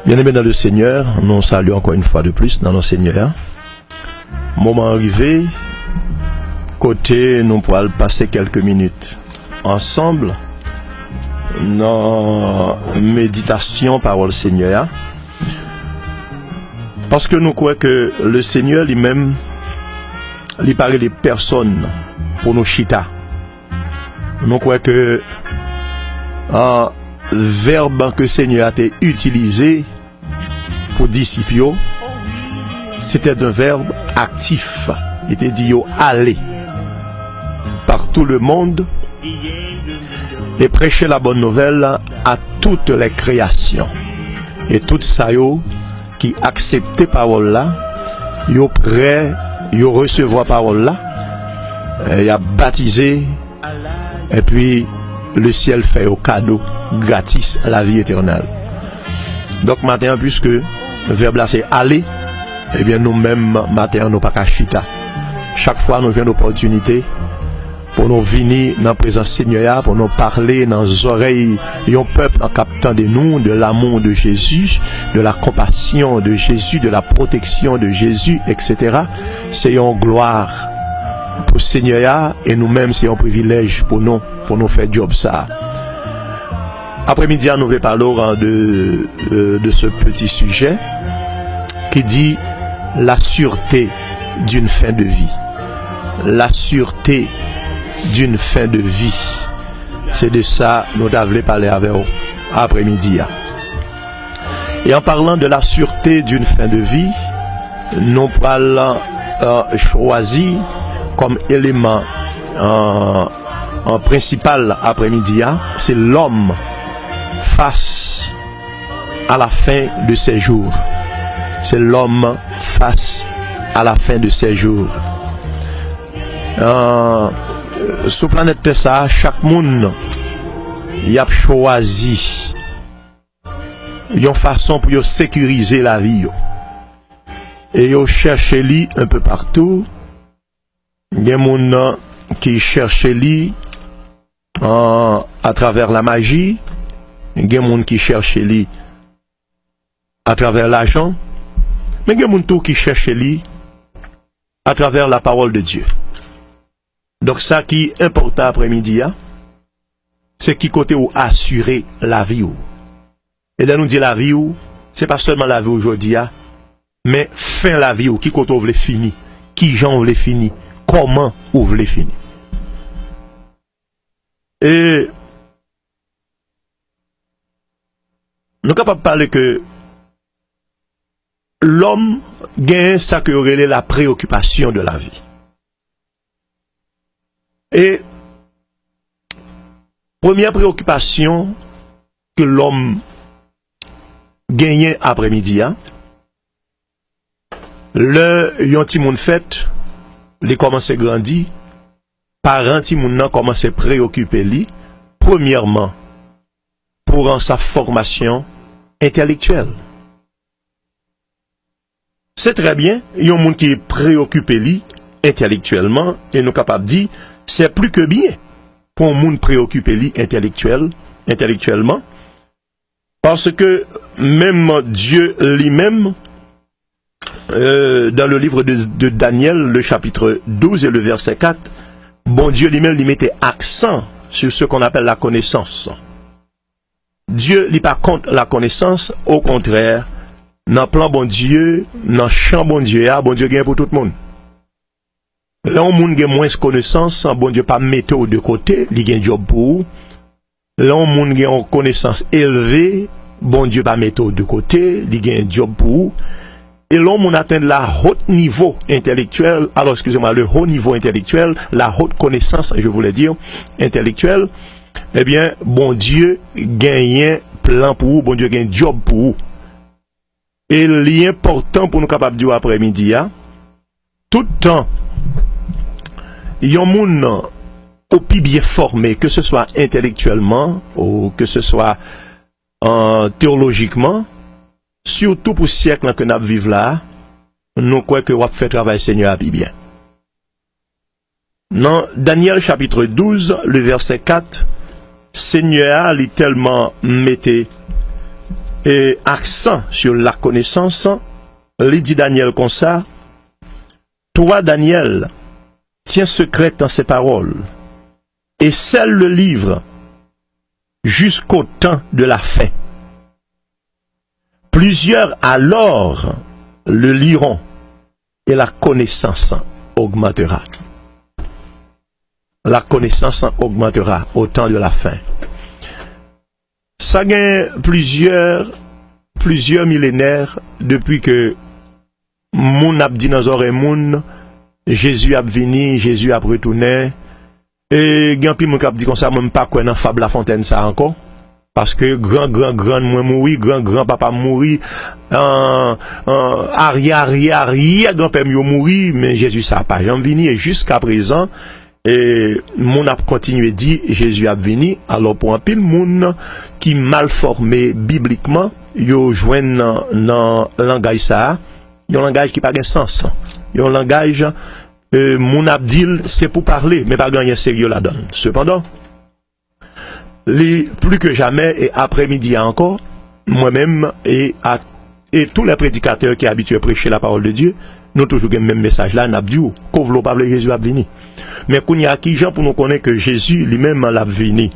Bien-aimés dans le Seigneur, nous saluons encore une fois de plus dans le Seigneur. Moment arrivé, côté nous pourrons passer quelques minutes ensemble dans méditation parole Seigneur. Parce que nous croyons que le Seigneur lui-même, il parle des personnes pour nos chita. Nous croyons que un verbe que le Seigneur a été utilisé pour disciples, c'était un verbe actif. Il était dit aller par tout le monde et prêcher la bonne nouvelle à toutes les créations. Et tout ça qui acceptent parole là, yo prêt, yo recevoir parole là, il a baptisé et puis le ciel fait au cadeau gratis la vie éternelle. Donc matin, puisque le verbe là c'est aller, eh bien nous-mêmes matin nous pas cachita. Chaque fois nous avons une opportunité pour nous venir dans la présence Seigneur, pour nous parler dans les oreilles d'un peuple en captant de nous, de l'amour de Jésus, de la compassion de Jésus, de la protection de Jésus, etc. C'est une gloire pour le Seigneur et nous-mêmes c'est un privilège pour nous faire job ça. Après-midi, nous allons parler de ce petit sujet qui dit la sûreté d'une fin de vie. La sûreté d'une fin de vie. C'est de ça que nous devons parler avec vous après-midi. Et en parlant de la sûreté d'une fin de vie, nous allons choisir comme élément en principal après-midi, c'est l'homme face à la fin de ses jours. C'est l'homme face à la fin de ses jours. Sur la planète Terre, chaque monde y a choisi une façon pour sécuriser la vie. Et yo cherche li un peu partout. Il y a des gens qui cherchent li à travers la magie. Il y a des gens qui cherchent li à travers l'argent. Mais il y a des gens qui cherchent li à travers la parole de Dieu. Donc ça qui est important après-midi, c'est qui côté où assurer la vie. Et là nous dit la vie, c'est pas seulement la vie aujourd'hui, mais fin la vie, qui côté où vous voulez finir, qui gens vous voulez finir, comment vous voulez finir. Et nous sommes capables de parler que l'homme gagne ça que relève la préoccupation de la vie. Et première préoccupation que l'homme gagne après-midi, le yon ti moun fête, li commence à grandir, parents ti moun nan commence à préoccuper li, premièrement, pour sa formation intellectuelle. C'est très bien, yon moun qui est préoccupé li intellectuellement, et nous capables de dire, c'est plus que bien pour un monde préoccupé li intellectuellement, parce que même Dieu lui-même, dans le livre de Daniel, le chapitre 12 et le verset 4, bon Dieu lui-même lui mettait accent sur ce qu'on appelle la connaissance. Dieu n'est pas contre la connaissance, au contraire, dans le plan bon Dieu, dans le champ bon Dieu gagne pour tout le monde. Là, on moun gen moins connaissance, bon Dieu pas mettre de côté, li gen job pour. Là, on moun gen connaissance élevée, bon Dieu pas mettre de côté, li gen job pour. Et là, on atteint la haute niveau intellectuel, alors excusez-moi, le haut niveau intellectuel, la haute connaissance, je voulais dire, intellectuelle. Eh bien, bon Dieu gagne plan pour vous, bon Dieu gagne job pour vous. Et l'important pour nous capables de dire après-midi, tout le temps, yon moun au pi bien formé, que ce soit intellectuellement ou que ce soit théologiquement, surtout pour le siècle que nous vivons là, nous croyons que nous fait travail Seigneur à bien. Dans Daniel chapitre 12, le verset 4, Seigneur a tellement metté et accent sur la connaissance, il dit Daniel comme ça, toi Daniel, tiens secrète dans ces paroles, et scelle le livre jusqu'au temps de la fin. Plusieurs alors le liront, et la connaissance augmentera. La connaissance augmentera au temps de la fin. Ça gagne plusieurs millénaires depuis que moun ap dit dans oreille moun, Jésus a venu, Jésus a retourné. Et gen pi moun k'ap dit comme ça, même pas quoi dans fable La Fontaine ça encore. Parce que grand moi mouri, grand papa mouri, arrière grand-père mouri, mais Jésus ça pas jamais venu et jusqu'à présent, et mon a continué dit Jésus a venu. Alors pour un pile moun qui mal formé bibliquement, yo joine dans langage ça, un langage qui pas de sens. Un langage mon abdil c'est pour parler mais pas gagner sérieux la donne. Cependant, plus que jamais et après-midi encore, moi-même et tous les prédicateurs qui sont habitués à prêcher la parole de Dieu, nous toujours le même message là, n'a dit qu'ouvre pas Jésus a venu. Mais qu'on y a qui gens pour nous connaître que Jésus lui-même l'a venu.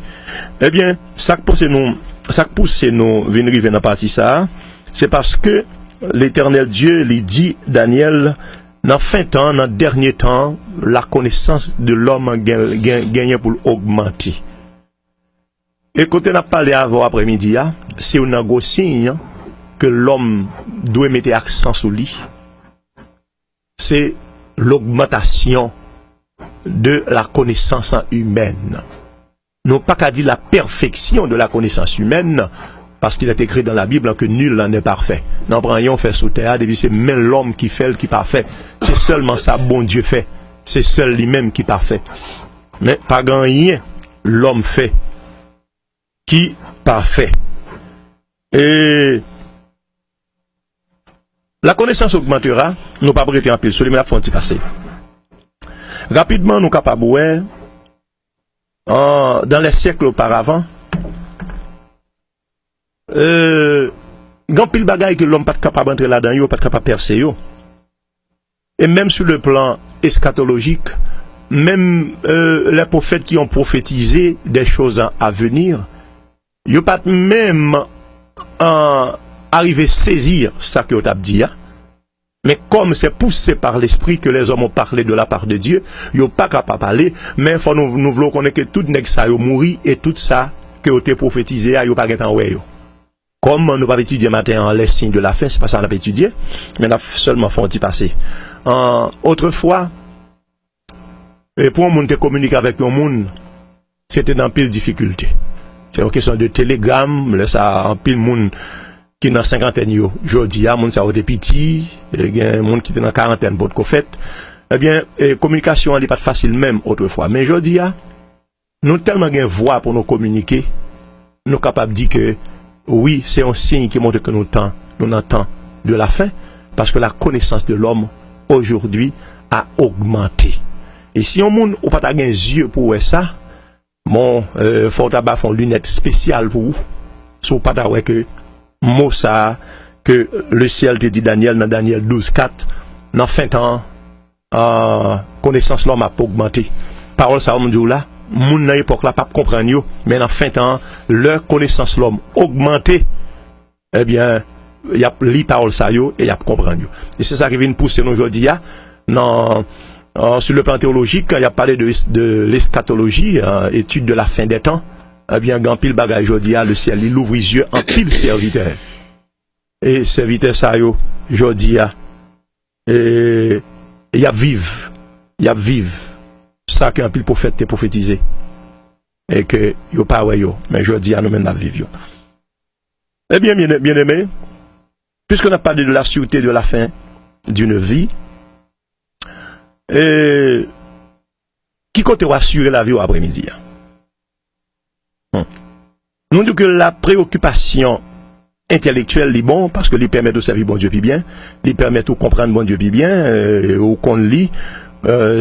Eh bien, ça pousse nous venir dans partie ça, c'est parce que l'Éternel Dieu lui dit Daniel dans fin temps, dans dernier temps, la connaissance de l'homme gagne pour augmenter. Et quand on a parlé avant après-midi, c'est un gros signe que l'homme doit mettre accent sur lui. C'est l'augmentation de la connaissance humaine. Non pas qu'à dire la perfection de la connaissance humaine, parce qu'il est écrit dans la Bible que nul n'est parfait. Non, on fait sous terre, depuis c'est même l'homme qui fait le qui parfait. C'est seulement ça, bon Dieu fait. C'est seul lui-même qui parfait. Mais pas grand rien, l'homme fait qui parfait. Et la connaissance augmentera, nous pas prêter en pile, sur les la fonti passer. Rapidement, nous capables dans les siècles auparavant, grand pile bagaille que l'homme pas capable d'entrer là-dedans, yo pas capable de percer yo. Et même sur le plan eschatologique, même les prophètes qui ont prophétisé des choses à venir, yo pas même arrivé à saisir ça que vous avez dit. Mais comme c'est poussé par l'esprit que les hommes ont parlé de la part de Dieu, ils n'ont pas capable de parler, mais faut nous voulons connaître que tout nèg ça yo mouri et tout ça que vous avez prophétisé, yo pas en ouais. Comme nous pas étudier matin les signes de la fin, c'est pas ça qu'on a étudié, mais on a seulement fait un petit passé. Autrefois, et pour un monde communiquer avec un monde, c'était dans pile difficulté. C'est une question de télégramme, là ça en pile monde qui dans cinquantaine yo. Jodi a monde ça était petit, il y a un monde qui était dans quarantaine pour qu'on fait. Eh bien, communication elle est pas facile même autrefois, mais jodi a nous tellement gain voix pour nous communiquer, nous capables de dire que oui, c'est un signe qui montre que nous entend de la fin, parce que la connaissance de l'homme aujourd'hui a augmenté. Et si on monde ou pas ta gain yeux pour ça, bon, faut tabac font lunettes spéciales pour vous, so pas ta que mot ça que le ciel te dit Daniel dans Daniel 12:4 dans fin temps connaissance l'homme a augmenté. Parole ça on dit là, moun dans époque là pas comprendre yo, mais dans fin temps leur connaissance l'homme augmenté. Eh bien, il y a li parole ça yo et il y a comprendre yo. Et c'est ça qui vient pousser nous aujourd'hui non sur le plan théologique, il y a parlé de l'eschatologie, étude de la fin des temps. Eh bien, grand pile bagage aujourd'hui, le ciel, il ouvre les yeux en pile serviteur. Et serviteur ça yo, aujourd'hui, et il y a vive ça qu'un pile prophète est prophétisé. Et que yo pas ouais yo, mais aujourd'hui, nous même la vive yo. Eh bien, bien aimé, puisqu'on a parlé de la sûreté de la fin d'une vie, et qui compte assurer la vie au après-midi? Nous disons que la préoccupation intellectuelle est bon parce que lui permet de servir bon Dieu puis bien, lui permet de comprendre bon Dieu puis bien, ou qu'on lit,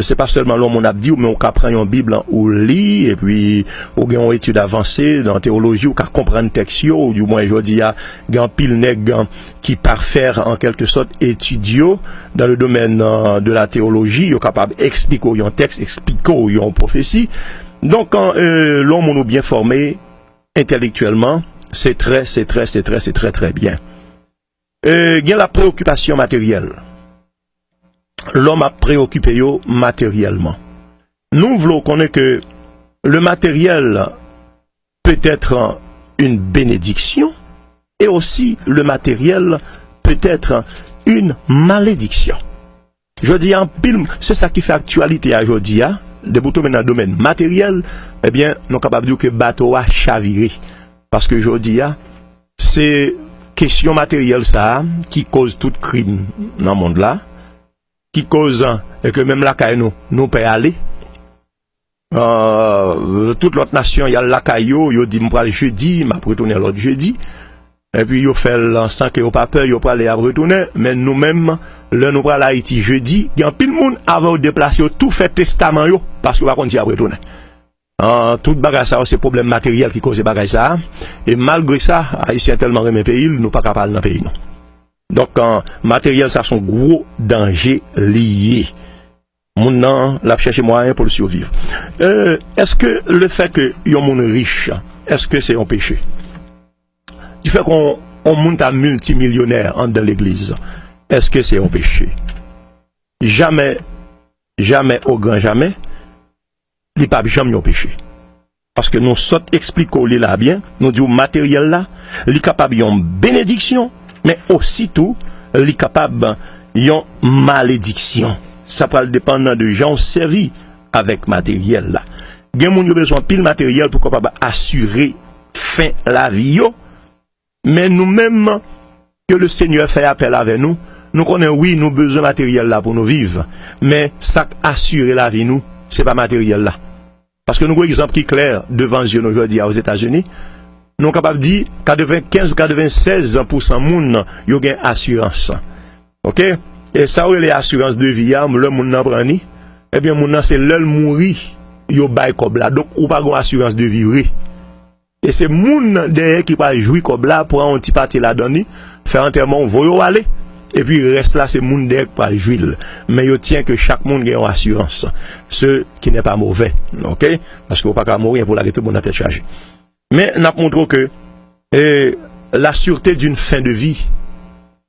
c'est pas seulement l'homme on a dit, mais on apprend une Bible ou lit, et puis ou bien on étude avancée dans la théologie, ou qu'à comprendre texte, ou du moins je dis il y a un pile nègre qui parfaire en quelque sorte étudio dans le domaine de la théologie, il est capable d'expliquer un texte, expliquer une prophétie. Donc quand l'homme on est bien formé intellectuellement, c'est très bien. Il y a la préoccupation matérielle. L'homme a préoccupé matériellement. Nous voulons connaître que le matériel peut être une bénédiction et aussi le matériel peut être une malédiction. Je dis en pile, c'est ça qui fait actualité à aujourd'hui. De boutons dans le domaine matériel, eh bien, nous sommes capables de dire que le bateau a chaviré. Parce que je dis, c'est question matérielle ça qui cause tout crime dans le monde là, qui cause et que même la caille nous peut aller. Toute l'autre nation, il y a la caillou, il dit m'pa le jeudi, m'a retourner l'autre jeudi. Et puis il fait sans que pas peur, il pas aller à retourner, mais nous-mêmes là nous pas Haïti jeudi, il y a pile monde avant de déplacer tout fait testament yo parce que va continuer à retourner. Tout bagage ça c'est problème matériel qui cause bagage ça et malgré ça, haïtien tellement remet pays, nous pas capable dans pays non. Donc matériel ça sont gros dangers liés. Mon nan l'a chercher moyen pour le survivre. Est-ce que le fait que yon moun riche, est-ce que c'est un péché? Du fait qu'on monte à multimillionnaire dans l'église, est-ce que c'est un péché? Jamais, au grand jamais, les papes jamais un péché. Parce que nous sommes expliquons là bien, nous disons matériel là, les capable yon bénédiction, mais aussitôt, les capable yon malédiction. Ça peut dépendre de gens servis avec matériel là. Gen moun yo besoin pile matériel pour capable assurer fin la vie yo. Mais nous-mêmes que le Seigneur fait appel avec nous, nous connaissons oui, nous besoin matériel là pour nous vivre, mais ça assurer la vie nous, c'est pas matériel là. Parce que nous avons un exemple qui est clair devant Dieu aujourd'hui aux États-Unis, nous sommes capables de dire 95 ou 96% moun yo gen assurance. OK? Et ça, les assurances de vie, le monde n'a pas ni. Eh bien, mon c'est l'heure mourir, yo bay comme là. Donc, ou pas une assurance de vie. Et c'est moun derrière qui va jouer comme là pour un petit parti là donner, faire enterrement, voyo aller. Et puis, reste là, c'est moun derrière qui va jouer. Mais yo tient que chaque monde a une assurance. Ce qui n'est pas mauvais. OK? Parce qu'on ne peut pas mourir pour la tout le monde a tête chargée. Mais, nous montrons que la sûreté d'une fin de vie,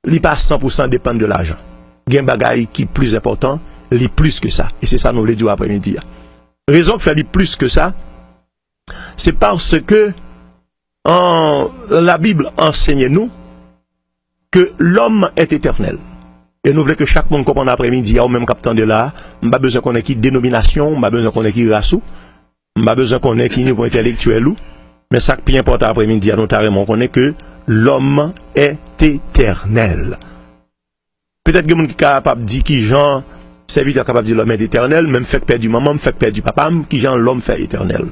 il pas 100% dépend de l'argent. Il y a un bagage qui est plus important, il est plus que ça. Et c'est ça nous le disons après-midi. Raison que fait plus que ça, c'est parce que la Bible enseigne nous que l'homme est éternel. Et nous voulons que chaque monde comprenne après-midi, au même capitaine de là, on n'a besoin qu'on ait qui dénomination, on n'a besoin qu'on ait qui race, on n'a besoin qu'on ait qui niveau intellectuel. Mais ça qui est important après-midi, notamment qu'on ait que l'homme est éternel. Peut-être que quelqu'un qui est capable de dire qui Jean, serviteur capable de dire l'homme est éternel, même fait père du maman, fait père du papa, qui Jean l'homme fait éternel.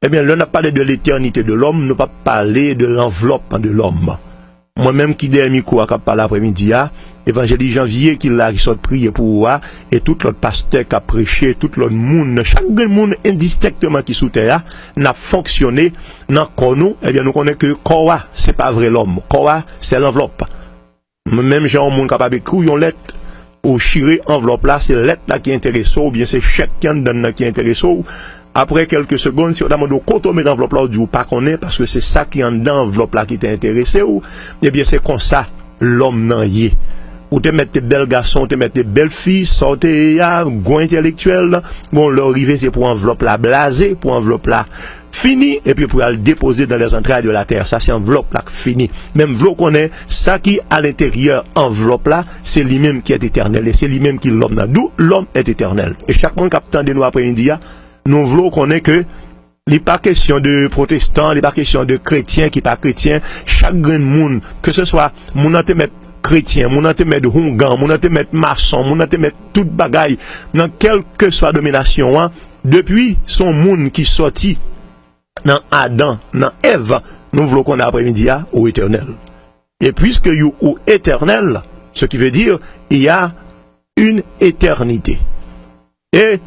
Eh bien, là, on a parlé de l'éternité de l'homme, nous pas parlé de l'enveloppe de l'homme. Moi-même qui dernier micro à parler après-midi, évangéliste Janvier qui l'a qui sort prier pour moi, et tout l'autre pasteur qui a prêché, tout l'autre monde, chaque monde indistinctement qui sous terre, n'a fonctionné dans nous, eh bien, nous connaissons que Kowa, c'est pas vrai l'homme. Kowa, c'est l'enveloppe. Même gens monde capable d'écrire une lettre ou chirer enveloppe là, c'est lettre là qui intéresse ou bien c'est chèque qui donne qui intéresse. Après quelques secondes, si on demande au compte met enveloppe là ou pas connaît parce que c'est ça qui en dans enveloppe là qui t'intéresse ou eh bien c'est comme ça l'homme n'en y est. Ou te mettre tes belles garçons, te mettre tes belles filles, sortez ya go intellectuel, bon leur arriver c'est pour enveloppe là blasé, pour enveloppe là fini et puis pour le déposer dans les entrailles de la terre. Ça c'est enveloppe là fini. Même vous connaissez ça qui à l'intérieur enveloppe là, c'est lui-même qui est éternel et c'est lui-même qui l'homme là. D'où l'homme est éternel. Et chaque monde qui attend de nous après-midi, nous voulons connaître que il n'est pas question de protestants, il n'est pas question de chrétiens qui pas chrétiens. Chaque grand monde, que ce soit mon te mettre chrétien, mon te mettre hongan, mon te mettre maçon, mon te mettre toute bagaille dans quelle que soit domination, hein, depuis son monde qui sorti dans Adam, dans Ève, nous voulons qu'on a après-midi au éternel. Et puisque you ou éternel, ce qui veut dire il y a une éternité. Et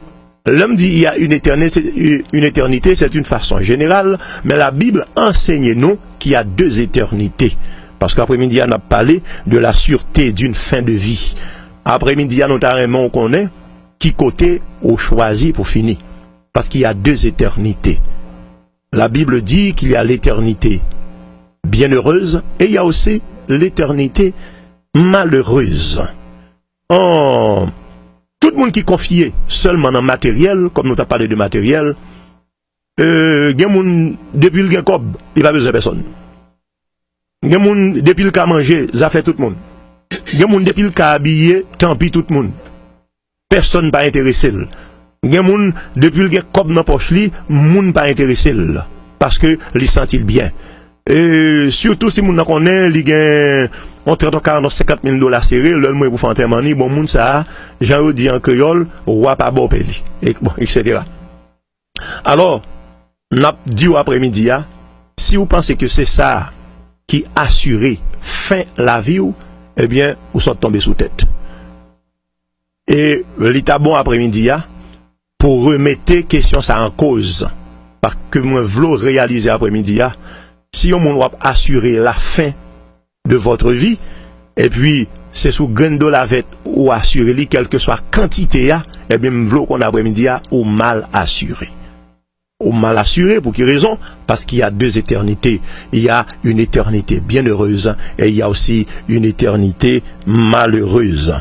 l'homme dit il y a une éternité, c'est une façon générale, mais la Bible enseigne nous qu'il y a deux éternités. Parce qu'après-midi, on a parlé de la sûreté d'une fin de vie. Après-midi, notamment, on connaît qui côté on choisit pour finir. Parce qu'il y a deux éternités. La Bible dit qu'il y a l'éternité bienheureuse et il y a aussi l'éternité malheureuse. Tout le monde qui est confié seulement dans le matériel, comme nous avons parlé de matériel, depuis le cob, il n'y a pas besoin de personne. Depuis le cas manger, ça fait tout le monde. Depuis le cas habillé, tant pis tout le monde. Personne n'est pas intéressé. Depuis le cob dans la poche, monde pas intéressé. Parce que les sentit bien. Et surtout si moun connaît, il y a 30 40 50 000 $, serré, le mois pour faire enterrement, bon moun ça, j'en dit en créole, roi pas bon peli, et bon, etc. Alors, n'a dit après-midi, si vous pensez que c'est ça qui assure fin la vie, eh bien, vous sont tombés sous tête. Et l'état bon après-midi, pour remettre question ça en cause, parce que moi, je veux réaliser après-midi, si on doit assurer la fin de votre vie, et puis c'est sous grain de la vête ou assurer quelle que soit quantité, et bien, je veux qu'on après-midi ou mal assuré. Ou mal assuré, pour quelle raison? Parce qu'il y a deux éternités. Il y a une éternité bienheureuse et il y a aussi une éternité malheureuse.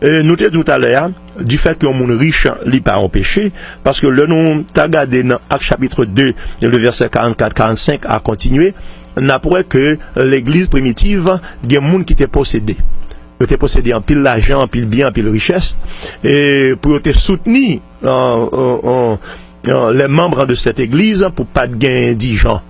Nous t'ai tout à l'heure du fait que mon riche n'est pas en péché, parce que le nom t'as regardé dans Actes chapitre 2, le verset 44-45 a continué, n'après que l'église primitive, il y a des gens qui étaient possédés. Ils étaient possédés en pile l'argent, en pile bien, en pile richesse, et pour te soutenir les membres de cette église, pour pas de gain d'indigents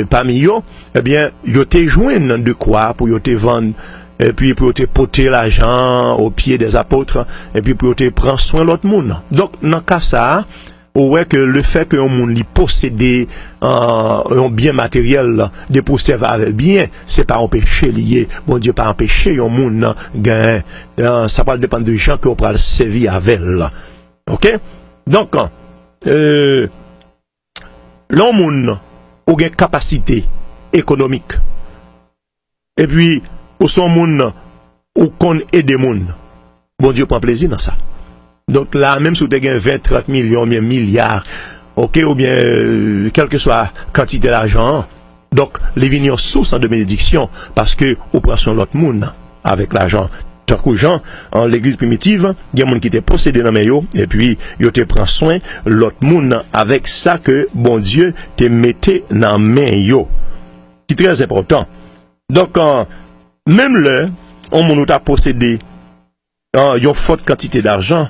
parmi eux, eh bien, ils étaient joints de quoi pour te vendre. Et puis pour te porter l'argent aux pieds des apôtres, et puis pour te prendre soin de l'autre monde. Donc, dans ce cas ça, ouais que le fait que un monde posséder un bien matériel, de posséder avec bien, c'est pas empêcher lié. Bon Dieu pas empêcher un monde gain. Ça va dépendre de gens qui ont pas servi avec. OK? Donc, l'homme monde a une capacité économique. Et puis ou son monde ou qu'on aide des monde. Bon Dieu prend plaisir dans ça. Donc là, même si tu as 20, 30 millions, bien milliards, ok, ou bien quelle que soit quantité d'argent, donc les vignes source de bénédiction, parce que ou prend son l'autre monde avec l'argent. Tant que gens, en l'église primitive, il y a des gens qui étaient possédés dans les mains, et puis ils te prend soin l'autre monde avec ça que bon Dieu te mettait dans les mains. Qui est très important. Donc, même là, on nous a possédé une forte quantité d'argent,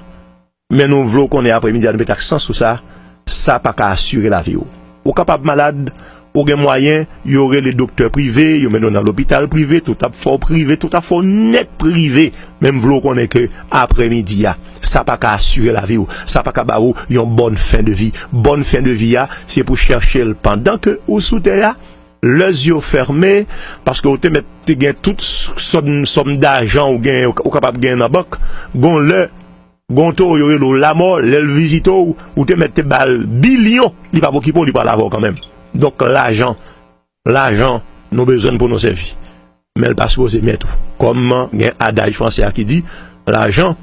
mais nous voulons qu'on ait après-midi à mettre accent sur ça, ça pas qu'à assurer la vie. Ou capable malade, ou des moyens, il y aurait les docteurs privés, il y aurait dans l'hôpital privé, tout à fort privé, tout à fort net privé, même voulons qu'on ait que après-midi, ça pas qu'à assurer la vie, ça pas qu'à baou une bonne fin de vie. Bonne fin de vie, c'est pour chercher le pendant que ou sous terre, les yeux fermés, parce que vous te mettez toute somme d'argent ou capable de gagner dans la banque, gon le gonto yo la mort, le visito ou te mettez balle billion, il pas beaucoup pour il pas l'avoir quand même. Donc l'argent nous besoin pour nos services. Mais le pas supposé mettre comme un adage français qui dit l'argent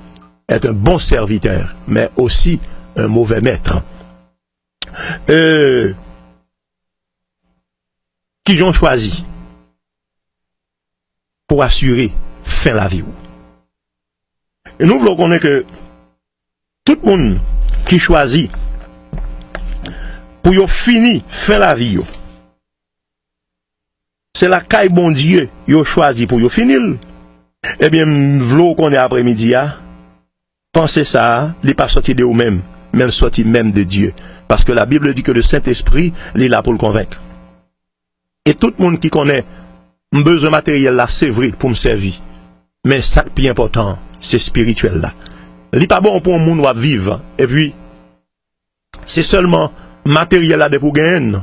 est un bon serviteur, mais aussi un mauvais maître. Qui ont choisi pour assurer fin la vie. Et nous voulons connaître que tout le monde qui choisit pour finir fin la vie, c'est la caille bon Dieu qui a choisi pour finir. Eh bien, nous voulons qu'on ait après-midi, pensez ça, il n'est pas sorti de vous-même, mais il sorti même de Dieu. Parce que la Bible dit que le Saint-Esprit, il est là pour le convaincre. Et tout le monde qui connaît besoin matériel là, c'est vrai pour me servir. Mais ça, le plus important, c'est spirituel là. Il n'est pas bon pour un monde à vivre. Et puis, c'est seulement matériel là de pour gagner.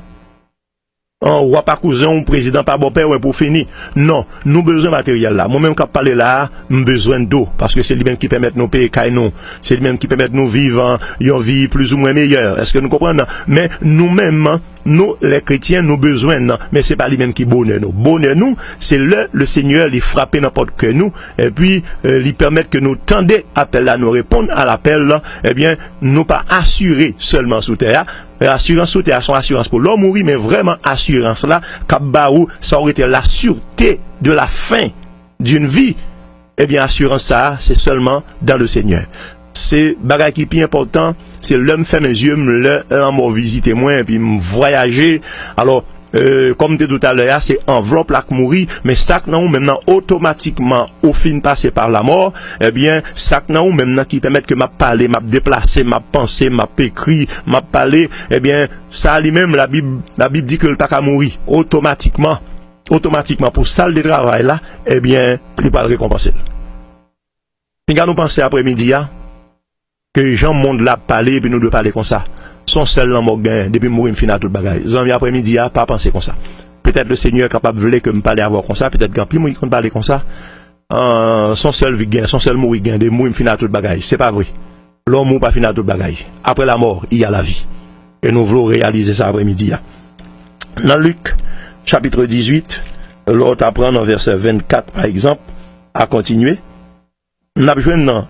roi pas cousin, ou président pas bon père, ouais, pour finir. Non, nous besoin matériel là. Moi-même, quand je parle là, nous besoin d'eau. Parce que c'est lui-même qui permet de nous payer nous. C'est lui-même qui permet de nous vivre une vie plus ou moins meilleure. Est-ce que nous comprenons? Mais nous-mêmes, nous, les chrétiens, nous besoin, non. Mais c'est pas lui-même qui bonheur nous. Bonheur nous, c'est le Seigneur, il frappe n'importe que nous. Et puis, il permet que nous tendez appel à nous répondre à l'appel, eh bien, nous pas assurer seulement sous terre. L'assurance sous terre, son assurance pour l'homme mourir, mais vraiment assurance là, Kabaou, ça aurait été la sûreté de la fin d'une vie. Eh bien, assurance ça, c'est seulement dans le Seigneur. C'est bagay qui est plus important, c'est l'homme fait mes yeux, l'homme visiter moi, et puis voyager. Alors, comme tu dis tout à l'heure, c'est enveloppe là qui mourit, mais ça que non, maintenant, automatiquement, au fin passé par la mort, eh bien, ça que non, maintenant, qui permet que m'a parlé, m'a déplacé, m'a pensé, m'a écrit, m'a parlé, eh bien, ça lui-même, la Bible dit que le pas qu'à mourir, automatiquement, pour salle de travail là, eh bien, il va le récompenser. Puis, quand nous pensons après-midi, que Jean monde là parler, et puis nous devons parler comme ça. Son seul l'amour gain, depuis mourir, fin à tout le bagage. Zanvi après-midi, pas penser comme ça. Peut-être le Seigneur est capable de que me parler avoir comme ça, peut-être qu'en plus, moi, il compte parler comme ça. Son seul vie gain, son seul mourir gain, de mourir, fin à tout le bagage. C'est pas vrai. L'homme mourit pas fin à tout le bagage. Après la mort, il y a la vie. Et nous voulons réaliser ça après-midi. Dans Luc, chapitre 18, l'autre apprend dans verset 24, par exemple, à continuer. Nous avons joué dans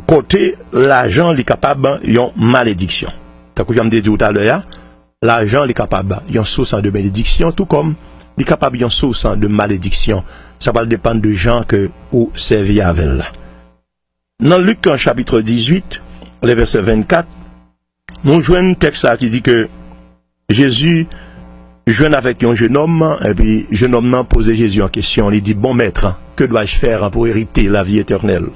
côté, l'argent est capable d'une malédiction. Tant que j'aime dit tout à l'heure, l'argent est capable d'une source de malédiction, tout comme il est capable d'une source de malédiction. Ça va dépendre de gens que vous servez avec là. Dans Luc, en chapitre 18, le verset 24, nous jouons un texte là qui dit que Jésus joue avec un jeune homme, et puis le jeune homme pose Jésus en question. Il dit, bon maître, que dois-je faire pour hériter la vie éternelle?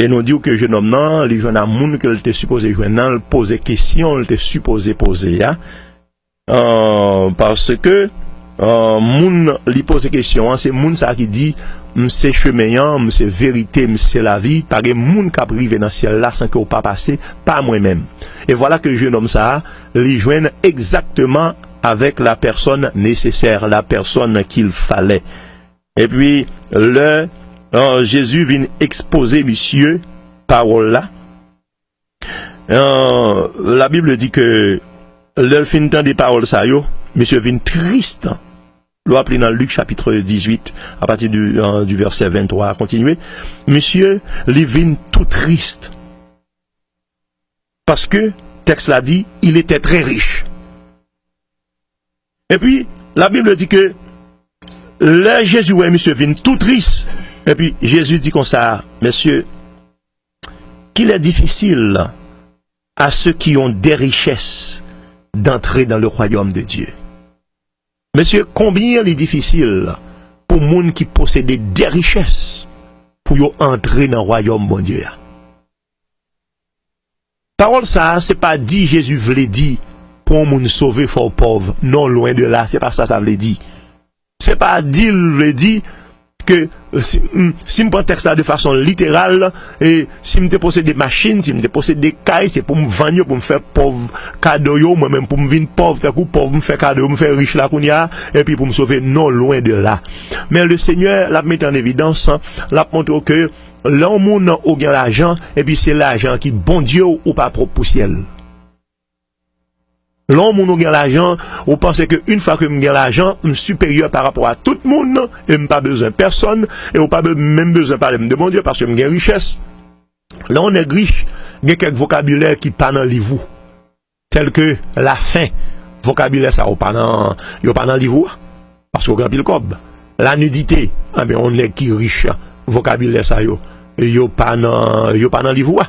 Et nous disons que le jeune homme, non, les jeunes gens qu'il était supposé jouer, non, il pose question, il était supposé poser, hein. Parce que, moun, il pose question, hein, c'est moun ça qui dit, c'est chemin, c'est vérité, c'est la vie, par les moun qui a privé dans le ciel là, sans que vous pas passé, pas moi-même. Et voilà que le jeune homme ça, il joue exactement avec la personne nécessaire, la personne qu'il fallait. Et puis, Jésus vient exposer, monsieur, parole là. La Bible dit que le fin temps des paroles ça yo, monsieur vient triste. L'on appelle dans Luc chapitre 18, à partir du verset 23, à continuer. Monsieur, il vient tout triste. Parce que, texte l'a dit, il était très riche. Et puis, la Bible dit que le Jésus, ouais, monsieur, vient tout triste. Et puis Jésus dit comme ça, messieurs, qu'il est difficile à ceux qui ont des richesses d'entrer dans le royaume de Dieu. Messieurs, combien il est difficile pour les gens qui possèdent des richesses pour entrer dans le royaume de Dieu. Parole ça, c'est pas dit Jésus voulait dire pour les gens sauver fort pauvres. Non, loin de là, c'est pas ça ça voulait dire. C'est pas dit, il voulait dire que si je prends texte de façon littérale, et si je possède des machines, si je possède des cailles, c'est pour me vendre, pour me faire pauvre cadeau, moi-même pour me venir pauvre, pour me faire cadeau, me faire riche là, et puis pour me sauver, non, loin de là. Mais le Seigneur l'a mis en évidence, l'a montré que l'homme a gagné l'argent, et puis c'est l'argent qui, bon Dieu, ou pas propre pour ciel. L'homme où gagne l'argent, on pense qu'une fois que je gagne l'argent, je suis supérieur par rapport à tout le monde, et je n'ai pas besoin de personne, et je n'ai pas même besoin de parler de mon Dieu, parce que je gagne richesse. Là, on est riche, il y a quelques vocabulaires qui pas dans le livre, tel que la faim, vocabulaire ça, pas dans le livre, parce qu'on gagne le cob. La nudité, eh bien, on est qui riche, vocabulaire ça, yo pas dans le livre.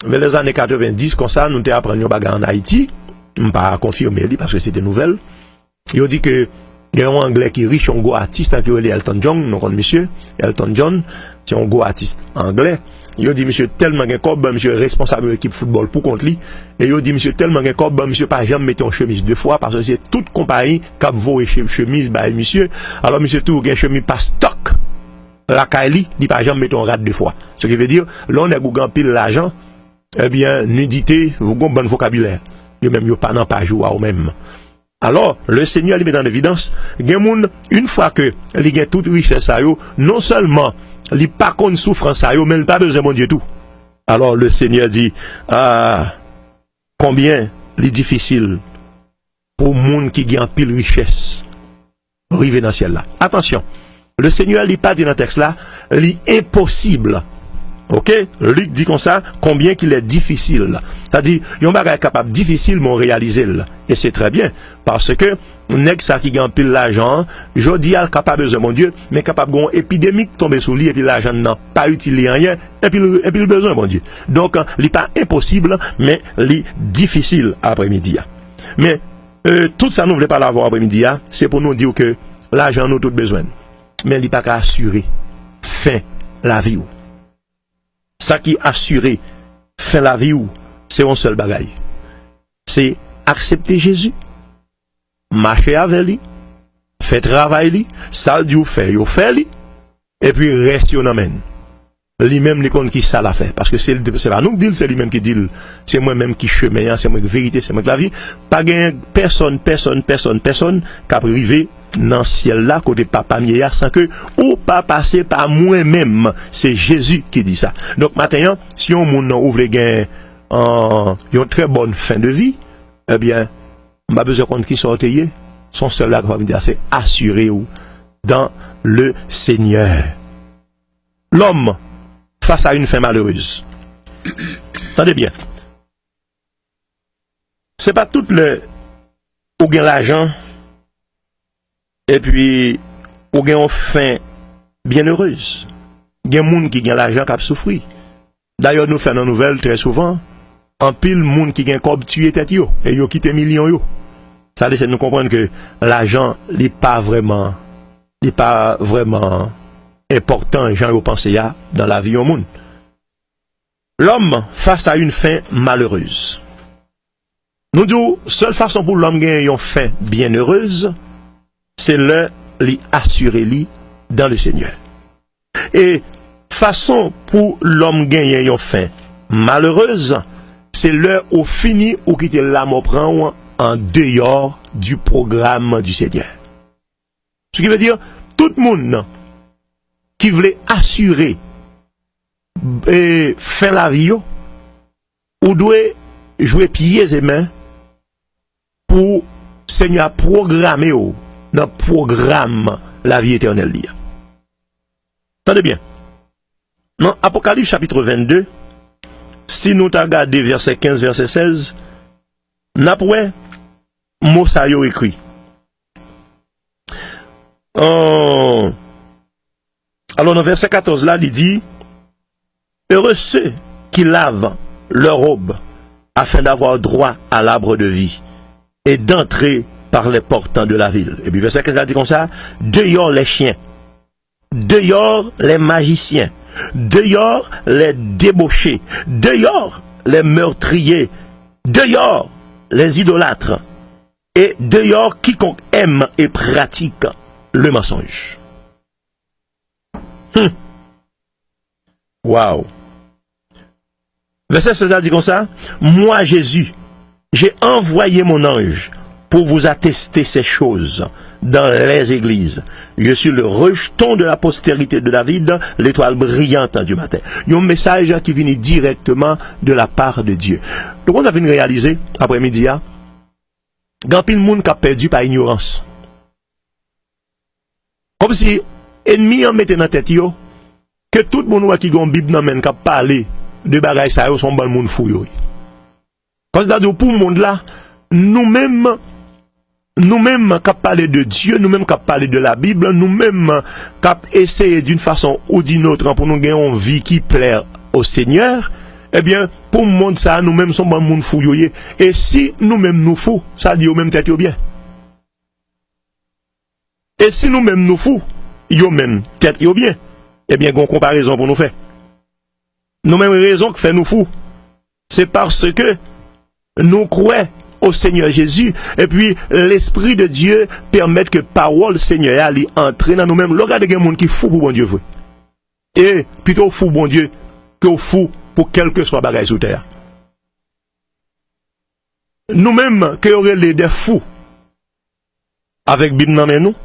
Vers les années 90, comme ça, nous avons appris un bagage en Haïti. Je ne peux pas confirmer parce que c'était nouvelle. Il dit que il y a un Anglais qui est riche, un gros artiste qui est Elton John, donc monsieur, Elton John, c'est un gros artiste anglais. Il dit monsieur tellement un cob, monsieur responsable de l'équipe football pour contre lui. Et il dit monsieur tellement un cob, monsieur pas jamais mettre en chemise deux fois parce que c'est toute compagnie qui a voué chemise bah monsieur. Alors monsieur tout gain chemise pas stock. La Kaili dit pas jamais mettre en rate deux fois. Ce qui veut dire là on a gagné pile l'argent. Eh bien, nudité, vous avez un bon vocabulaire. Vous même pas dans page ou même. Alors, le Seigneur lui met en évidence, une fois que il a toute richesse, non seulement il n'a pas de souffrance, mais il n'a pas besoin de mon Dieu tout. Alors, le Seigneur dit, combien il est difficile pour monde qui a un pile richesse, arriver dans le ciel là. Attention, le Seigneur n'a pas dit dans le texte là, il est impossible. Ok, Luc dit comme ça, combien qu'il est difficile. C'est-à-dire, il y a un bagage capable difficile, mais on réalise. Et c'est très bien, parce que, nèg ça qui gagne pile l'argent, je dis al capable de mon Dieu, mais capable d'une épidémie tomber sous lui, et puis l'argent n'a pas utilisé rien, et puis le besoin, mon Dieu. Donc, il n'est pas impossible, mais il est difficile après-midi. Mais, tout ça, nous ne voulons pas l'avoir après-midi, c'est pour nous dire que l'argent nous tout besoin. Mais il n'est pas qu'à assurer fin la vie. Ça qui assuré fin la vie, c'est un seul bagaille. C'est accepter Jésus, marcher avec lui, faire travail lui, ça dit ou fait lui, et puis rester en amène. Lui-même, les comptes qui ça l'a fait. Parce que c'est pas nous qui dit, c'est lui-même qui dit, c'est moi-même qui chemin, c'est moi qui vérité, c'est moi qui la vie. Pas gain personne qui a privé dans le ciel là, côté papa miya, sans que, ou pas passer par moi-même. C'est Jésus qui dit ça. Donc, maintenant, si on ouvre les gains une très bonne fin de vie, eh bien, on a besoin de compte qui sont payés. Son seul là, comme dire, c'est assuré ou dans le Seigneur. L'homme, face à une fin malheureuse. Attendez bien. C'est pas tout le ou gain l'argent et puis ou gain une fin bienheureuse. Il y a des gens qui gagnent l'argent qui a souffert. D'ailleurs, nous faisons nos nouvelles très souvent. En pile, monde qui gagne comme tuer tête yo et yo quitté millions yo. Ça laisse nous comprendre que l'argent n'est pas vraiment important, gens pensent dans la vie au monde. L'homme face à une fin malheureuse. Nous disons, seule façon pour l'homme gagner une fin bienheureuse, c'est le lui assurer lui dans le Seigneur. Et façon pour l'homme gagner une fin malheureuse, c'est l'heure où fini ou quitter l'âme au prend en dehors du programme du Seigneur. Ce qui veut dire, tout le monde qui voulait assurer et faire la vie, ou doit jouer pieds et mains pour Seigneur programmer dans le programme la vie éternelle. Attendez bien. Dans Apocalypse chapitre 22, si nous regardons verset 15, verset 16, nous avons mot ça écrit. Alors, dans verset 14, là, il dit, heureux ceux qui lavent leur robe afin d'avoir droit à l'arbre de vie et d'entrer par les portants de la ville. Et puis, verset 15, là, dit comme ça, dehors les chiens, dehors les magiciens, dehors les débauchés, dehors les meurtriers, dehors les idolâtres, et dehors quiconque aime et pratique le mensonge. Waouh. Verset 16 dit comme ça, moi Jésus, j'ai envoyé mon ange pour vous attester ces choses dans les églises. Je suis le rejeton de la postérité de David, l'étoile brillante du matin. Il y a un message qui vient directement de la part de Dieu. Donc on a venu réaliser, après-midi, il y a un pile monde qui a perdu par ignorance. Comme si ennemi en mettait dans la tête, que tout le monde qui a une Bible qui a parlé de bagages, ça sont bon monde fou. Parce que pour le monde là, nous-mêmes qui parlé de Dieu, nous-mêmes qui parlé de la Bible, nous-mêmes qui essayé d'une façon ou d'une autre pour nous gagner une vie qui plaît au Seigneur, eh bien, pour le monde ça, nous-mêmes sommes un monde fou. Et si nous-mêmes nous fous, ça dit au même tête bien. Et si nous-mêmes nous fous, yo même tête bien. Eh bien, une comparaison pour nous faire. Nous-mêmes raison que fait nous fous. C'est parce que nous croyons au Seigneur Jésus, et puis l'Esprit de Dieu permet que parole Seigneur allait entrer dans nous-mêmes. Regardez des gens qui fou pour bon Dieu. Et plutôt fou bon Dieu que fou pour quel que soit bagage sous terre. Nous-mêmes, qui aurions des fous, avec Bible dans nous.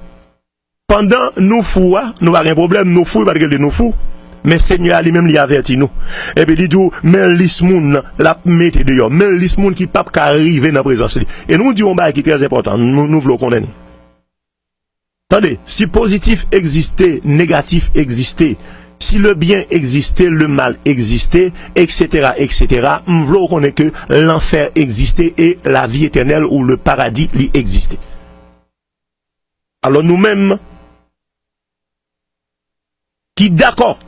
Pendant nous fous, nous pas de problème, nous fous, pas de nous fous. Mais Seigneur lui-même lui avertit nous. Et puis il dit, mais l'ismoun la mette dehors, mais l'ismoun qui pas arriver dans la présence. Et nous disons bah qui est très important, nous voulons connaître. Attendez, si positif existait, négatif existait, si le bien existait, le mal existait, etc., etc., nous voulons connaître que l'enfer existait et la vie éternelle ou le paradis lui existait. Alors nous-mêmes, qui d'accord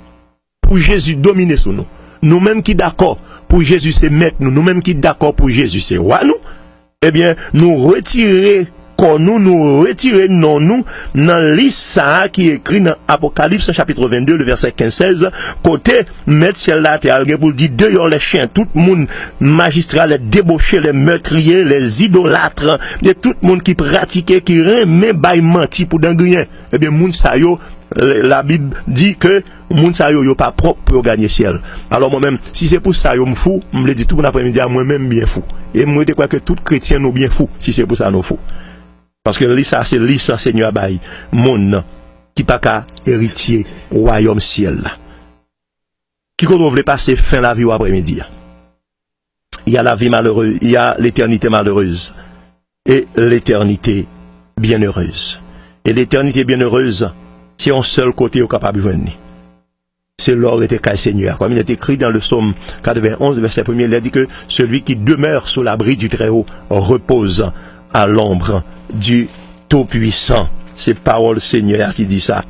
pour Jésus dominer sur nous, nous-mêmes qui d'accord pour Jésus c'est maître nous, nous-mêmes qui d'accord pour Jésus c'est roi nous, eh bien, nous retirer nous retirer non nous dans l'Issa qui est écrit dans Apocalypse chapitre 22 le verset 15-16 côté mettre ciel la terre pour dire dehors les chiens tout le monde magistrat les débauchés les meurtriers les idolâtres et tout le monde qui pratiquait qui remet bail menti pour d'angrien eh bien moun sa yo la Bible dit que moun sa yo pas propre pour gagner ciel. Alors moi-même si c'est pour ça yo me fou me le dit tout bon après-midi à moi-même bien fou et moi je crois que tout chrétien nous bien fou si c'est pour ça nous fou. Parce que ça c'est l'Issa Seigneur Baye, mon qui pas qu'à héritier royaume ciel là. Qui qu'on veut passer fin la vie ou après-midi. Il y a la vie malheureuse, il y a l'éternité malheureuse et l'éternité bienheureuse. Et l'éternité bienheureuse, c'est un seul côté au capable de joindre. C'est l'or était qu'à Seigneur. Comme il est écrit dans le psaume 91, verset 1er, il a dit que celui qui demeure sous l'abri du Très-Haut repose à l'ombre du Tout-Puissant. C'est parole Seigneur qui dit ça.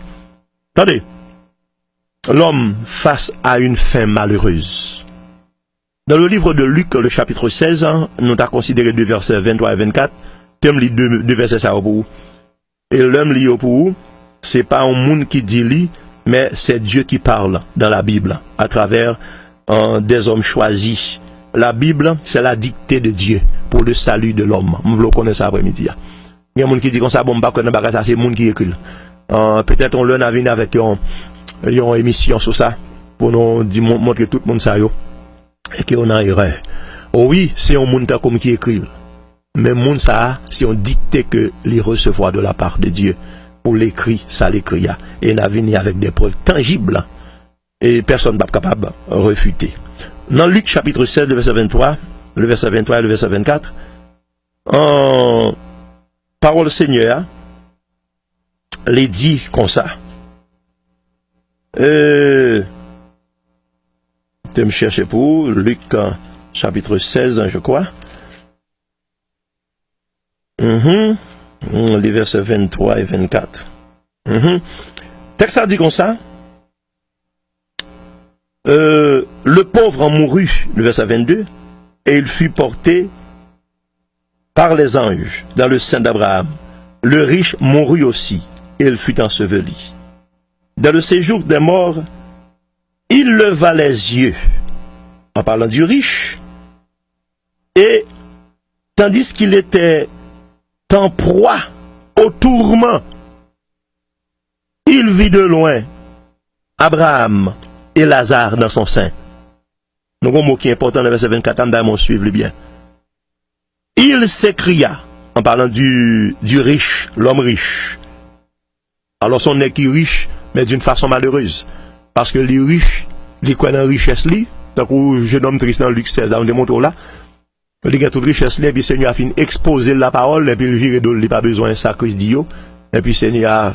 Attendez. L'homme face à une fin malheureuse. Dans le livre de Luc, le chapitre 16, nous avons considéré deux versets 23 et 24. Thème les deux versets ça pour vous. Et l'homme lié pour vous, c'est pas un monde qui dit lui, mais c'est Dieu qui parle dans la Bible à travers des hommes choisis. La Bible, c'est la dictée de Dieu pour le salut de l'homme. Vous le connaissez ça après-midi. Il y a des gens qui disent comme ça, bon, bah, c'est les gens qui écrivent. Peut-être on l'a venu avec une émission sur ça, pour nous montrer tout le monde ça, et qu'on a erreur. Oh oui, c'est un monde comme qui écrivent. Mais monde ça, c'est un dicté que les recevoir de la part de Dieu. Pour l'écrit, ça l'écrit. Et on a venu avec des preuves tangibles. Et personne n'est pas capable de refuter. Dans Luc chapitre 16, le verset 23, le verset 23 et le verset 24, en parole Seigneur, les dit comme ça. Je me chercher pour Luc chapitre 16, je crois. Les versets 23 et 24. Texte a dit comme ça. Le pauvre en mourut, le verset 22, et il fut porté par les anges dans le sein d'Abraham. Le riche mourut aussi, et il fut enseveli. Dans le séjour des morts, il leva les yeux, en parlant du riche, et tandis qu'il était en proie au tourment, il vit de loin Abraham et Lazare dans son sein. Nous avons un mot qui est important dans le verset 24, nous suivre bien. Il s'écria, en parlant du riche, l'homme riche. Alors son nez qui est riche, mais d'une façon malheureuse. Parce que les riches, les croient dans la richesse, tant que jeune homme triste dans Luc 16, dans le montre là, les gars toute richesse, et puis le Seigneur a fini exposer la parole, et puis le viré d'eau, il n'a pas besoin de sacrifice d'io, et puis le Seigneur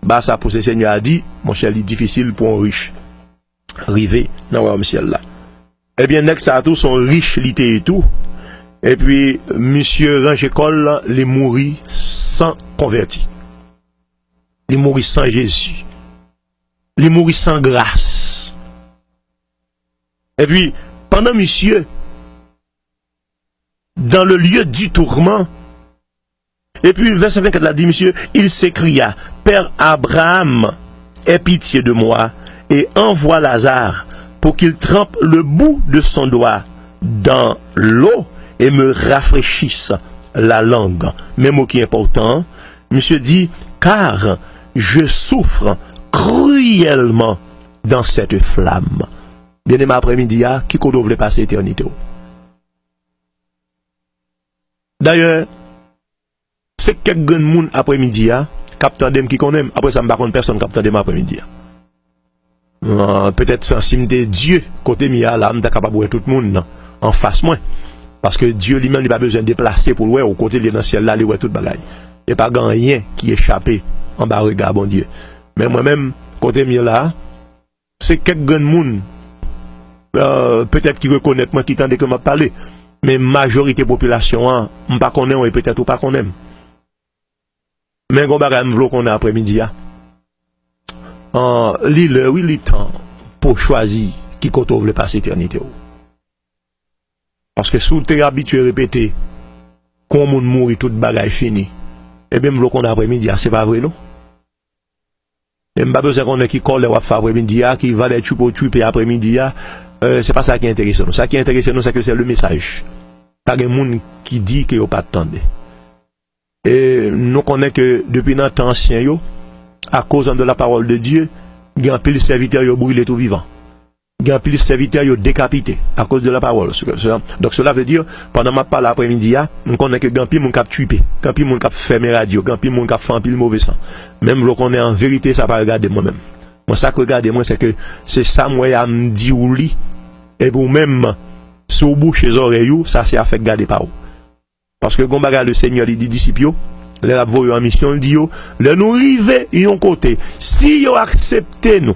a, ça pour ce Seigneur a dit, mon cher, il est difficile pour un riche. Rivé dans le ciel là. Eh bien, next à tout, son riche lité et tout. Et puis, monsieur range école, les mourit sans converti. Les mourit sans Jésus. Les mourit sans grâce. Et puis, pendant monsieur, dans le lieu du tourment, et puis, verset 24 là dit, monsieur, il s'écria, Père Abraham, aie pitié de moi, et envoie Lazare pour qu'il trempe le bout de son doigt dans l'eau et me rafraîchisse la langue. Même mot qui est important, monsieur dit, car je souffre cruellement dans cette flamme. Bien aimé après-midi, qui devrait passer l'éternité. D'ailleurs, C'est quelques grand monde après-midi, capteur dem qui connaît, après ça, je ne personne capteur dem après-midi. Peut-être sensible de Dieu, côté Mia, là, je suis capable de voir tout le monde en face moi. Parce que Dieu lui-même n'a pas besoin de déplacer pour le voir, au côté de l'essentiel là, il voit tout bagaille. Il n'y a pas rien qui échappe en bas, regard, bon Dieu. Mais moi-même, côté Mia là, c'est quelques grand monde, peut-être qui reconnaît moi qui tendait que m'a parlé. Mais majorité de la population, je ne connais pas, et peut-être ou pas qu'on aime. Mais on va me qu'on a après-midi. L'île, oui, il temps pour choisir qui côté veut passer l'éternité. Parce que si tu es habitué à répéter qu'on moun mourir toute bagaille fini, et bien, qu'on a après-midi, c'est pas vrai, non? Et pas besoin qu'on ait qui colle ou faire après-midi, qui va les tuer après-midi, c'est pas ça qui est intéressant. Ça qui est intéressant, c'est que c'est le message. Pas de monde qui dit qu'il n'y a pas de temps. Et nous connaissons que depuis notre temps ancien, à cause de la parole de Dieu, il y a un pile serviteurs qui ont brûlé tout vivant. Il y a un pile serviteurs qui ont décapité à cause de la parole. Donc cela veut dire, pendant ma parole l'après-midi, nous connaissons que il y a un pile qui a tué, il y a un pile qui a fermé la radio, il y a un pile qui a fait un pile mauvais sang. Même si on est en vérité, ça va regarder moi-même. Moi, ça que regarder moi, c'est que c'est ça, moi, à me dire ou lit, et pour même, sous bouche et oreilles, ça c'est à faire garder par où. Parce que quand on regarde le Seigneur, il dit disciples, les avons en mission, il dit, les nous river, ils ont côté. Si ils accepté nous,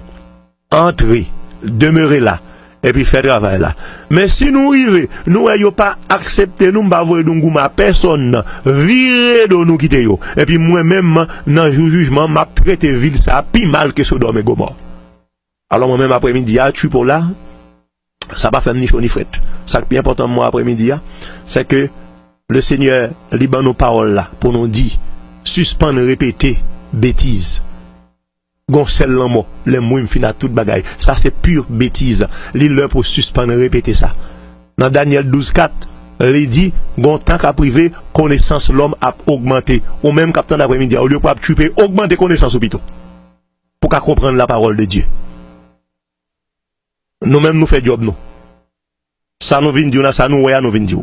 entrer, demeurer là, et puis faire travail là. Mais si nous river, nous n'ayons pas accepté, nous n'avons pas voulu à personne, virer de nous quitter. Et puis moi-même, dans le jugement, m'a traité ville ça, plus mal que Sodome et Gomorrhe. Alors moi-même après-midi, tu pour là, ça va faire ni chaud ni fret. Ça qui est important moi après-midi, c'est que le Seigneur libère nos paroles là pour nous dire, suspendre, répéter, bêtises. Goncel l'amour, les mots fin à toute bagaille. Ça c'est pure bêtise. L'île pour suspendre, répéter ça. Dans Daniel 12:4, il dit, gon tant qu'à privé, connaissance l'homme a augmenté. Ou même captain d'après-midi, au lieu de tuer, augmenter connaissance au plutôt. Pour qu'à comprendre la parole de Dieu. Nous-mêmes nous faisons job nous. Ça nous vient dire, ça nous voyons, nous vient dire.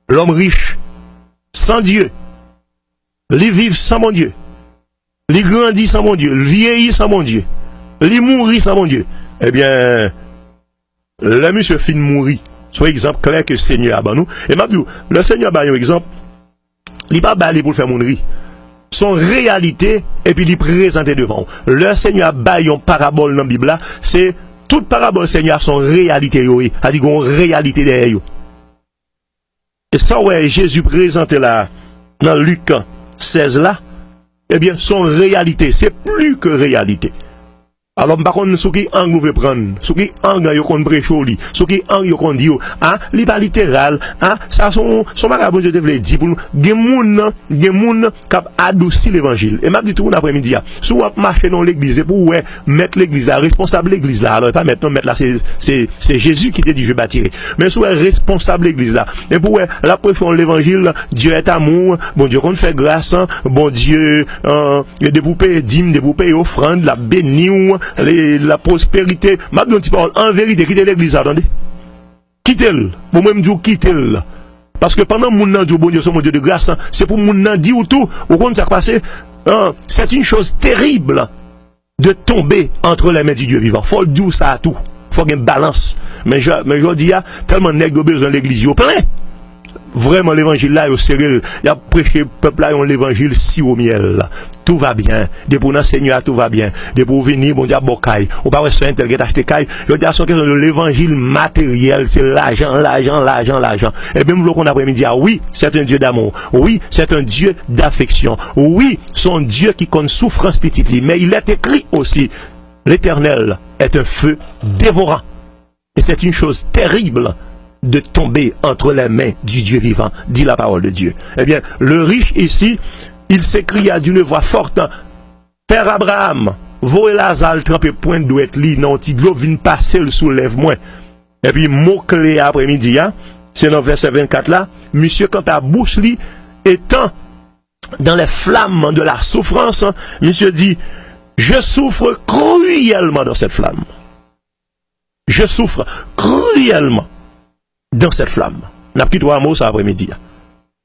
L'homme riche, sans Dieu, il vit sans mon Dieu, il grandit sans mon Dieu, il vieillit sans mon Dieu, il mourit sans mon Dieu. Eh bien, le monsieur fin mourir, soit exemple clair que le Seigneur a ban nous. Et m'a dit, le Seigneur a ban un exemple, il n'est pas balé pour le faire mourir. Son réalité, et puis il présente devant. Le Seigneur a ban une parabole dans la Bible, c'est toute parabole Seigneur a son réalité, a dit qu'on réalité derrière. Et ça, ouais, Jésus présenté là, dans Luc 16 là, eh bien, son réalité, c'est plus que réalité. Alors, par contre, ce qui angle veut prendre, ce qui angle yo kon brecholi, ce qui angle yo kon di yo, li pas littéral, ça son marabout je te vle di pour gen moun k'ap adouci l'évangile. Et m'a dit tout l'après-midi, si vous marcher dans l'église pour ouais, mettre l'église là, responsable l'église là, alors pas maintenant mettre là c'est Jésus qui te dit je bâtirai. Mais si vous responsable l'église là, et pour ouais, la prêche l'évangile, Dieu est amour, bon Dieu qu'on fait grâce, bon Dieu de vous payer dîme, de vous payer offrande, la béni la prospérité, en vérité, quittez l'église, attendez. Quittez-le. Pour même dire quittez-le. Parce que pendant mon nom, bon Dieu, son Dieu de grâce, c'est pour mon nom dire tout. Au compte, ça passe. C'est une chose terrible de tomber entre les mains du Dieu vivant. Faut le dire ça à tout. Faut qu'il y ait une balance. Mais je dis, tellement nègre besoin de l'église, plein. Vraiment, l'évangile là, il y a prêché, peuple là, l'évangile si au miel. Tout va bien. Depuis pour Seigneur, tout va bien. Depuis pour venir, bon Dieu, bocaille. Ou pas, c'est un tel qui acheté caille. Je dis à son question de l'évangile matériel, c'est l'argent. Et même l'autre après-midi, oui, c'est un Dieu d'amour. Oui, c'est un Dieu d'affection. Oui, son Dieu qui connaît souffrance petite, mais il est écrit aussi, l'Éternel est un feu dévorant. Et c'est une chose terrible de tomber entre les mains du Dieu vivant, dit la parole de Dieu. Eh bien, le riche ici, il s'écria d'une voix forte, Père Abraham, voyez Lazare trempé point d'eau être li, non, ti de l'eau vient passer, le soulève-moi. Et puis, mot-clé après-midi, c'est dans verset 24 là, monsieur quand à bouche li, étant dans les flammes de la souffrance, monsieur dit, je souffre cruellement dans cette flamme. Je souffre cruellement dans cette flamme. N'a plus trois mots ça après-midi.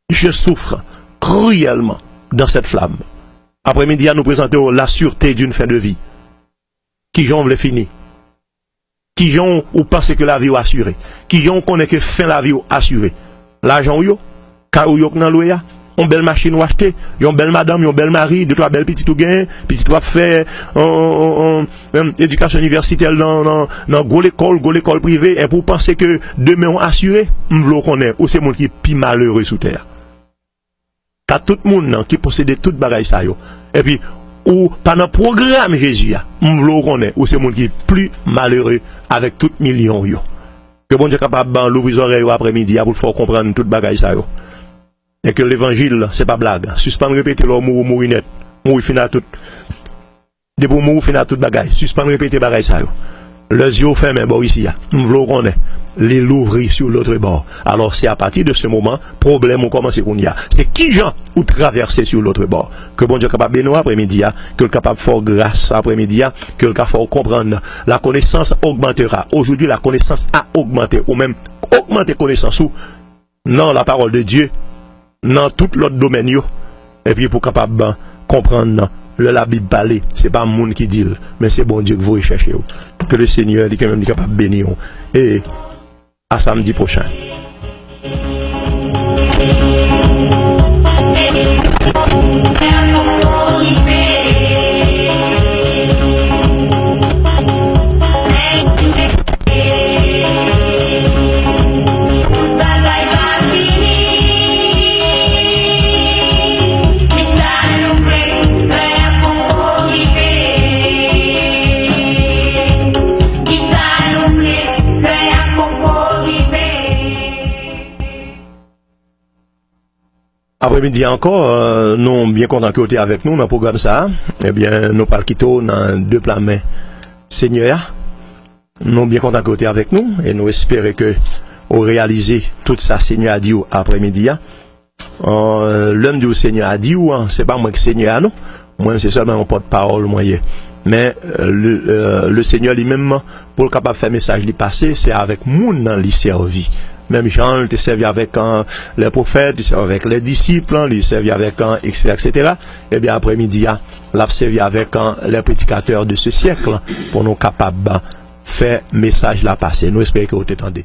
Je souffre cruellement dans cette flamme. Après-midi, nous présentons la sûreté d'une fin de vie. Qui j'en veut finir? Qui j'en ou pense que la vie est assurée? Qui j'en connaît que fin la vie est assurée? L'argent yo, car yo nan loya, on belle machine ou acheter, yon belle madame, yon belle mari, deux trois belles petites ou gain, petite ou fait éducation universitaire dans gros l'école privée, et pour penser que demain on assuré, m'vlo connaît, ou c'est monde qui est plus malheureux sous terre. Car tout le monde qui possède toute bagaille ça yo. Et puis ou pendant programme Jésus a, m'vlo connaît, ou c'est monde qui est plus malheureux avec tout million yo. Que bon Dieu capable d'ouvrir les oreilles après-midi pour faire comprendre toute bagaille ça yo. Et que l'évangile, c'est pas blague. Suspendre répéter leur mourir net. Mourir finir tout. De pour mourir finir toute bagaille. Suspendre répéter bagaille ça yo. Les yeux fermés, bon ici, m'vlo connaît. Les l'ouvrir sur l'autre bord. Alors c'est à partir de ce moment, problème ou commence qu'on y a. C'est qui gens ou traverser sur l'autre bord. Que bon Dieu capable de nous après-midi, que le capable faire grâce après-midi, que le capable comprendre. La connaissance augmentera. Aujourd'hui, la connaissance a augmenté, ou même augmenté connaissance ou non la parole de Dieu, dans tout l'autre domaine yo. Et puis pour capable comprendre la Bible parler, c'est pas monde qui dit, mais c'est bon Dieu que vous recherchez. Que le Seigneur est quand même capable de bénir. Et à samedi prochain. Après-midi encore, nous bien contents que vous êtes avec nous dans le programme ça. Eh bien, nous parlons quitter dans deux plans mains. Seigneur, nous bien contents que vous êtes avec nous et nous espérons que vous réalisez tout ça, Seigneur a dit après-midi. L'homme du Seigneur a dit, c'est pas moi que Seigneur a nous, moi c'est seulement mon porte-parole moyen. Mais le Seigneur lui-même, pour le capable de faire message lui passer, c'est avec moun dans lui servi. Même Jean, il te servi avec les prophètes, il servi avec les disciples, il servi avec etc. Et bien après-midi, il a servi avec les prédicateurs de ce siècle pour nous capables de faire message là passer. Nous espérons que vous t'entendez.